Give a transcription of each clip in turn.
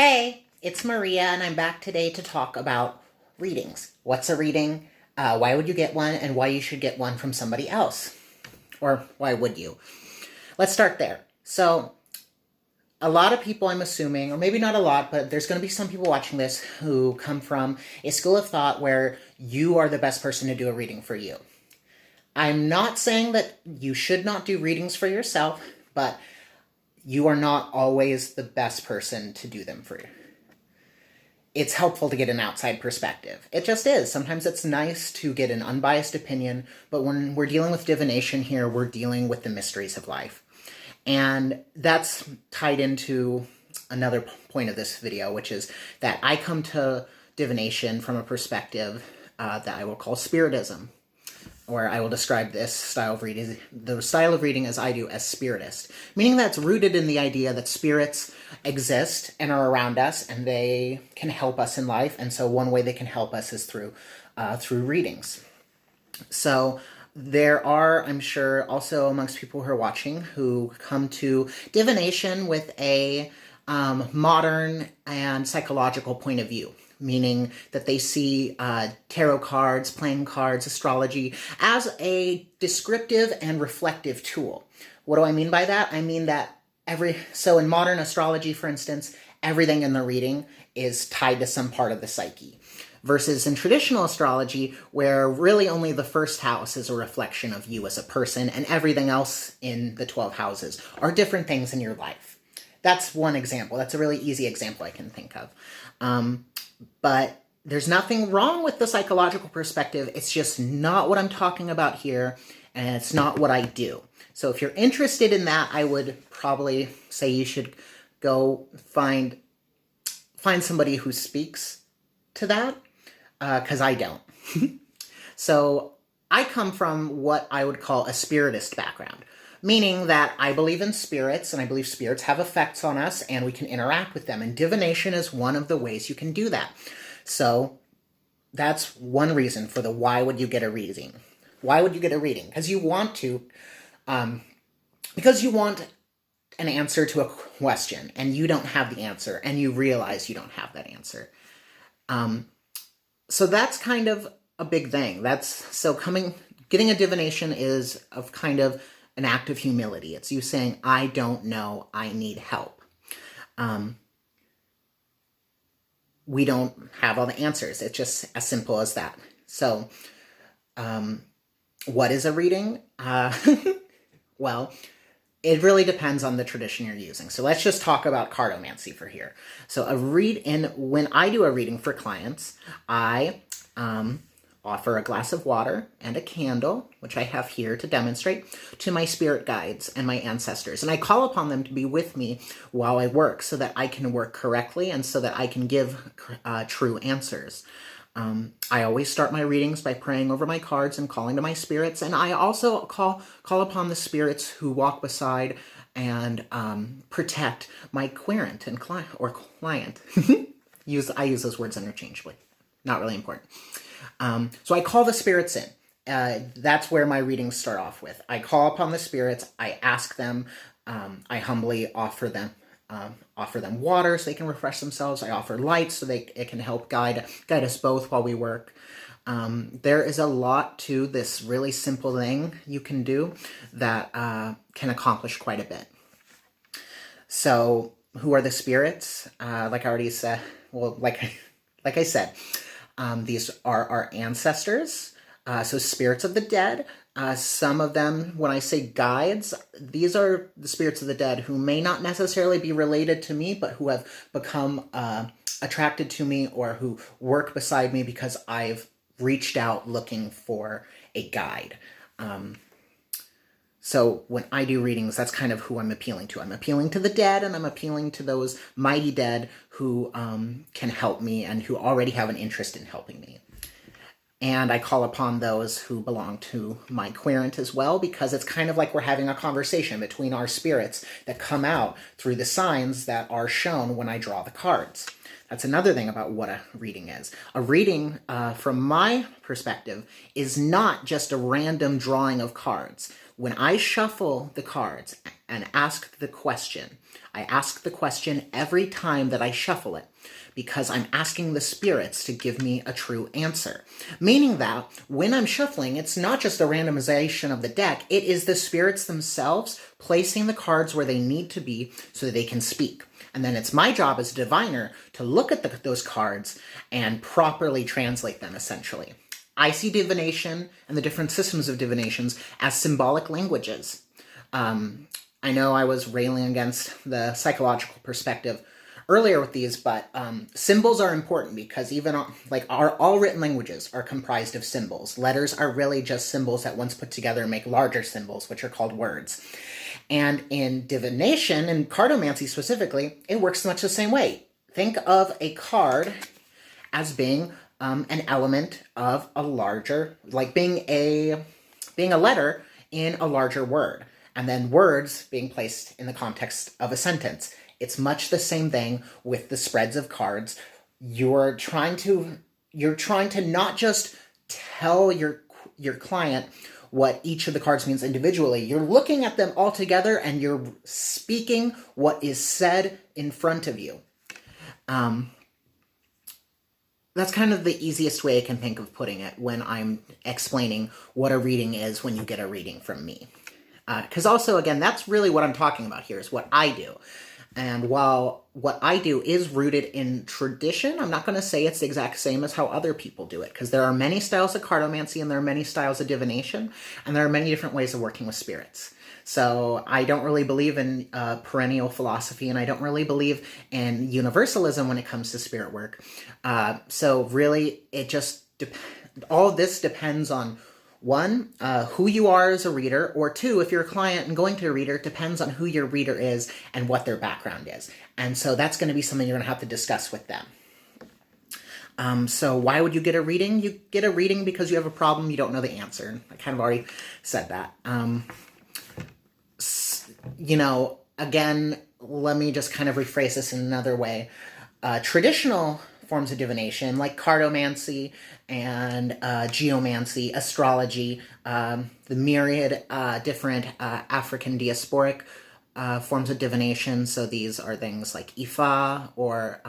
Hey, it's Maria, and I'm back today to talk about readings. What's a reading? Why would you get one? And why you should get one from somebody else? Or why would you? Let's start there. So, a lot of people, I'm assuming, or maybe not a lot, but there's going to be some people watching this who come from a school of thought where you are the best person to do a reading for you. I'm not saying that you should not do readings for yourself, but you are not always the best person to do them for you. It's helpful to get an outside perspective. It just is. Sometimes it's nice to get an unbiased opinion, but when we're dealing with divination here, we're dealing with the mysteries of life. And that's tied into another point of this video, which is that I come to divination from a perspective that I will call Spiritism, or I will describe this style of reading, the style of reading as I do, as spiritist, meaning that it's rooted in the idea that spirits exist and are around us, and they can help us in life. And so one way they can help us is through readings. So there are, I'm sure, also amongst people who are watching who come to divination with a modern and psychological point of view, meaning that they see tarot cards, playing cards, astrology as a descriptive and reflective tool. What do I mean by that? I mean that so in modern astrology, for instance, everything in the reading is tied to some part of the psyche. Versus in traditional astrology, where really only the first house is a reflection of you as a person, and everything else in the 12 houses are different things in your life. That's one example. That's a really easy example I can think of. But there's nothing wrong with the psychological perspective. It's just not what I'm talking about here, and it's not what I do. So if you're interested in that, I would probably say you should go find somebody who speaks to that, because I don't. So I come from what I would call a spiritist background, meaning that I believe in spirits, and I believe spirits have effects on us, and we can interact with them. And divination is one of the ways you can do that. So that's one reason for the why would you get a reading. Why would you get a reading? Because you want to, because you want an answer to a question, and you don't have the answer, and you realize you don't have that answer. So that's kind of a big thing. Getting a divination is of kind of an act of humility. It's you saying, I don't know, I need help. We don't have all the answers. It's just as simple as that. So, what is a reading? Well, it really depends on the tradition you're using. So let's just talk about cardomancy for here. So when I do a reading for clients, I offer a glass of water and a candle, which I have here to demonstrate, to my spirit guides and my ancestors. And I call upon them to be with me while I work so that I can work correctly and so that I can give true answers. I always start my readings by praying over my cards and calling to my spirits. And I also call upon the spirits who walk beside and protect my querent and client. I use those words interchangeably. Not really important. So I call the spirits in. That's where my readings start off with. I call upon the spirits. I ask them. I humbly offer them water so they can refresh themselves. I offer light so it can help guide us both while we work. There is a lot to this really simple thing you can do that can accomplish quite a bit. So who are the spirits? Like I already said, like I said, these are our ancestors, so spirits of the dead. Some of them, when I say guides, these are the spirits of the dead who may not necessarily be related to me, but who have become attracted to me or who work beside me because I've reached out looking for a guide. So when I do readings, that's kind of who I'm appealing to. I'm appealing to the dead, and I'm appealing to those mighty dead who can help me and who already have an interest in helping me. And I call upon those who belong to my querent as well, because it's kind of like we're having a conversation between our spirits that come out through the signs that are shown when I draw the cards. That's another thing about what a reading is. A reading, from my perspective, is not just a random drawing of cards. When I shuffle the cards and ask the question, I ask the question every time that I shuffle it, because I'm asking the spirits to give me a true answer. Meaning that when I'm shuffling, it's not just a randomization of the deck, it is the spirits themselves placing the cards where they need to be so that they can speak. And then it's my job as a diviner to look at those cards and properly translate them, essentially. I see divination and the different systems of divinations as symbolic languages. I know I was railing against the psychological perspective earlier with these, but symbols are important because even all written languages are comprised of symbols. Letters are really just symbols that once put together make larger symbols, which are called words. And in divination, and cardomancy specifically, it works much the same way. Think of a card as being an element of a larger, like being a letter in a larger word, and then words being placed in the context of a sentence. It's much the same thing with the spreads of cards. You're trying to not just tell your client what each of the cards means individually. You're looking at them all together and you're speaking what is said in front of you. That's kind of the easiest way I can think of putting it when I'm explaining what a reading is when you get a reading from me. Because also, again, that's really what I'm talking about here, is what I do. And while what I do is rooted in tradition, I'm not going to say it's the exact same as how other people do it, because there are many styles of cardomancy and there are many styles of divination, and there are many different ways of working with spirits. So I don't really believe in perennial philosophy, and I don't really believe in universalism when it comes to spirit work. So really, it just all this depends on, one, who you are as a reader, or two, if you're a client and going to a reader, it depends on who your reader is and what their background is. And so that's going to be something you're going to have to discuss with them. So why would you get a reading? You get a reading because you have a problem, you don't know the answer. I kind of already said that. Again, let me just kind of rephrase this in another way. Traditional forms of divination, like cardomancy and geomancy, astrology, the myriad different African diasporic forms of divination. So these are things like Ifa, or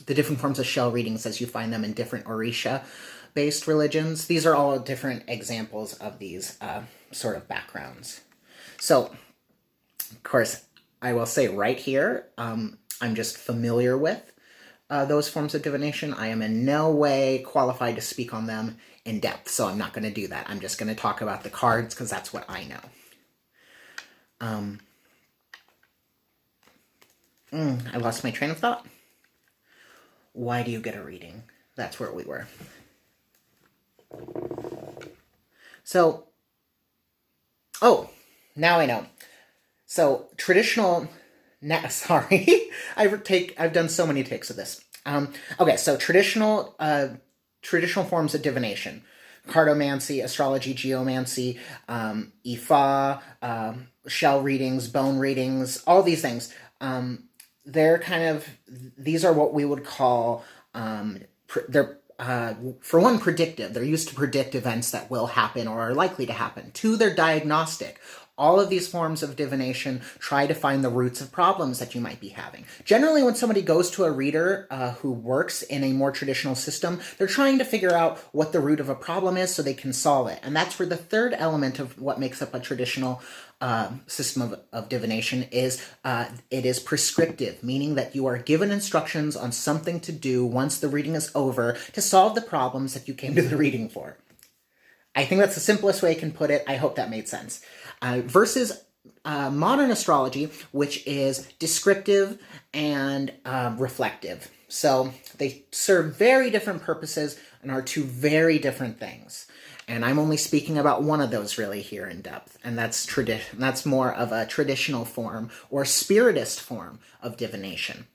the different forms of shell readings as you find them in different Orisha-based religions. These are all different examples of these sort of backgrounds. So, of course, I will say right here, I'm just familiar with those forms of divination. I am in no way qualified to speak on them in depth, so I'm not going to do that. I'm just going to talk about the cards because that's what I know. I lost my train of thought. Why do you get a reading? That's where we were. So, now I know. So traditional. Sorry, I've done so many takes of this. Okay, so traditional forms of divination: cardomancy, astrology, geomancy, Ifa, shell readings, bone readings, all these things. These are what we would call they're for one, predictive. They're used to predict events that will happen or are likely to happen. Two, they're diagnostic. All of these forms of divination try to find the roots of problems that you might be having. Generally, when somebody goes to a reader who works in a more traditional system, they're trying to figure out what the root of a problem is so they can solve it. And that's where the third element of what makes up a traditional system of divination is it is prescriptive, meaning that you are given instructions on something to do once the reading is over to solve the problems that you came to the reading for. I think that's the simplest way I can put it. I hope that made sense. Versus modern astrology, which is descriptive and reflective. So they serve very different purposes and are two very different things. And I'm only speaking about one of those really here in depth, and that's more of a traditional form or spiritist form of divination.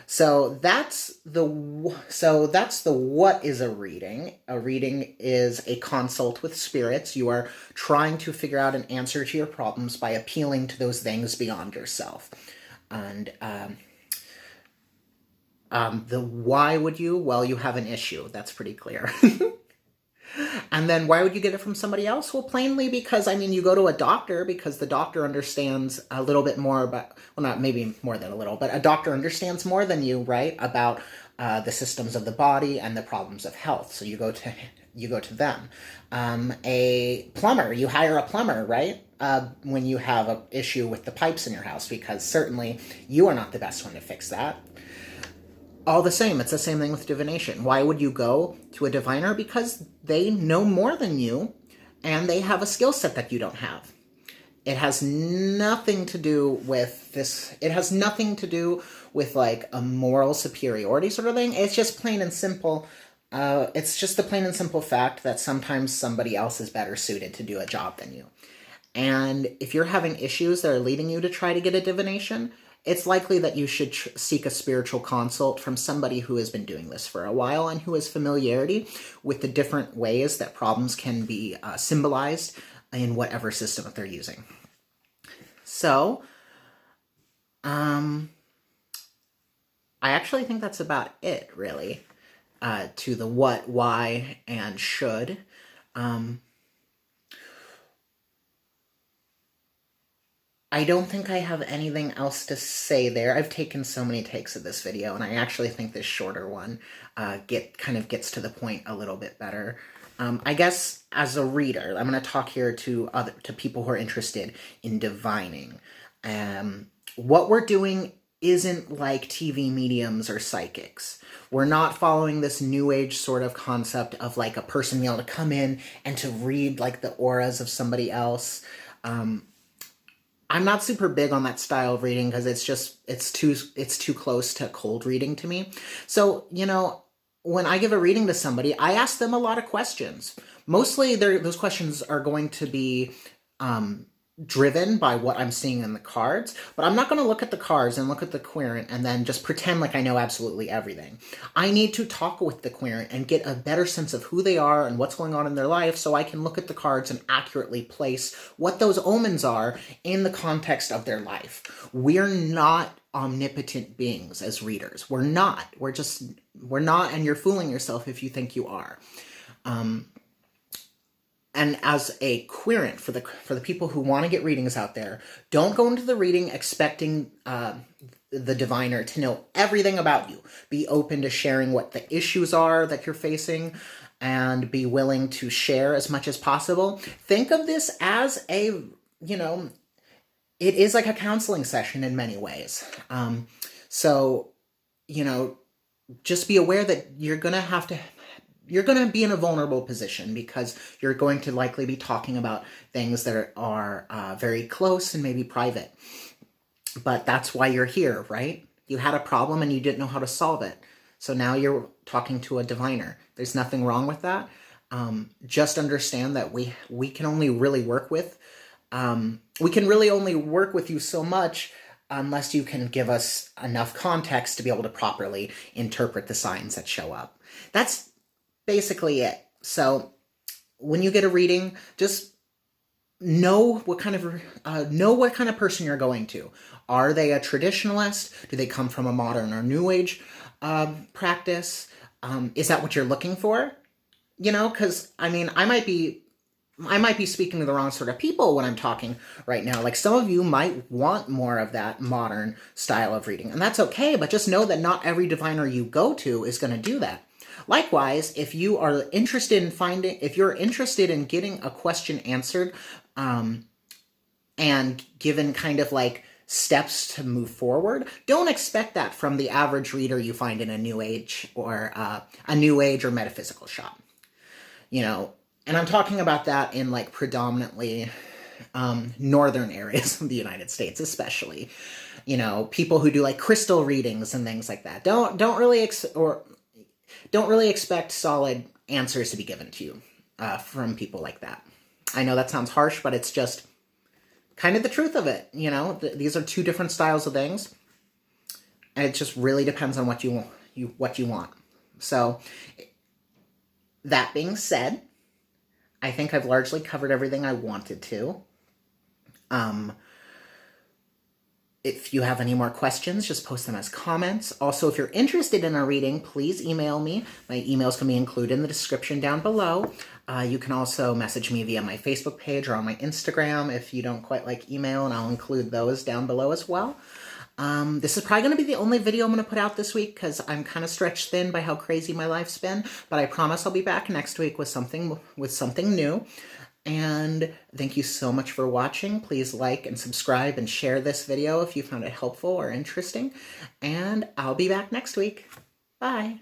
So that's the what is a reading. A reading is a consult with spirits. You are trying to figure out an answer to your problems by appealing to those things beyond yourself. And The why would you? Well, you have an issue. That's pretty clear. And then why would you get it from somebody else? Well, plainly because, I mean, you go to a doctor because the doctor understands a little bit more about, well, not maybe more than a little, but a doctor understands more than you, right? About the systems of the body and the problems of health. So you go to them. A plumber, you hire a plumber, right? When you have an issue with the pipes in your house, because certainly you are not the best one to fix that. All the same, it's the same thing with divination. Why would you go to a diviner? Because they know more than you, and they have a skill set that you don't have. It has nothing to do with this. It has nothing to do with like a moral superiority sort of thing. It's just plain and simple. It's just the plain and simple fact that sometimes somebody else is better suited to do a job than you. And if you're having issues that are leading you to try to get a divination, it's likely that you should seek a spiritual consult from somebody who has been doing this for a while and who has familiarity with the different ways that problems can be symbolized in whatever system that they're using. So, I actually think that's about it, really, to the what, why, and should. I don't think I have anything else to say there. I've taken so many takes of this video, and I actually think this shorter one kind of gets to the point a little bit better. I guess as a reader, I'm going to talk here to people who are interested in divining. What we're doing isn't like TV mediums or psychics. We're not following this new age sort of concept of like a person being able to come in and to read like the auras of somebody else. I'm not super big on that style of reading because it's too close to cold reading to me. So, you know, when I give a reading to somebody, I ask them a lot of questions. Mostly those questions are going to be driven by what I'm seeing in the cards, but I'm not going to look at the cards and look at the querent and then just pretend like I know absolutely everything. I need to talk with the querent and get a better sense of who they are and what's going on in their life so I can look at the cards and accurately place what those omens are in the context of their life. We're not omnipotent beings as readers. We're not. We're not, and you're fooling yourself if you think you are. And as a querent, for the people who want to get readings out there, don't go into the reading expecting the diviner to know everything about you. Be open to sharing what the issues are that you're facing and be willing to share as much as possible. Think of this as it is like a counseling session in many ways. So, just be aware that you're going to be in a vulnerable position because you're going to likely be talking about things that are very close and maybe private. But that's why you're here, right? You had a problem and you didn't know how to solve it. So now you're talking to a diviner. There's nothing wrong with that. Just understand that we can only really work with, we can really only work with you so much unless you can give us enough context to be able to properly interpret the signs that show up. That's basically it. So when you get a reading, just know what kind of person you're going to. Are they a traditionalist? Do they come from a modern or new age practice? Is that what you're looking for? Because I might be speaking to the wrong sort of people when I'm talking right now. Like some of you might want more of that modern style of reading, and that's okay, but just know that not every diviner you go to is going to do that. Likewise, if you're interested in getting a question answered, and given kind of like steps to move forward, don't expect that from the average reader you find in a new age or metaphysical shop. And I'm talking about that in like predominantly northern areas of the United States, especially. People who do like crystal readings and things like that. Don't really expect solid answers to be given to you from people like that. I know that sounds harsh, but it's just kind of the truth of it. These are two different styles of things, and it just really depends on what you want. So, that being said, I think I've largely covered everything I wanted to. If you have any more questions, just post them as comments. Also, if you're interested in a reading, please email me. My emails can be included in the description down below. You can also message me via my Facebook page or on my Instagram if you don't quite like email, and I'll include those down below as well. This is probably going to be the only video I'm going to put out this week because I'm kind of stretched thin by how crazy my life's been, but I promise I'll be back next week with something new. And thank you so much for watching. Please like and subscribe and share this video if you found it helpful or interesting. And I'll be back next week. Bye.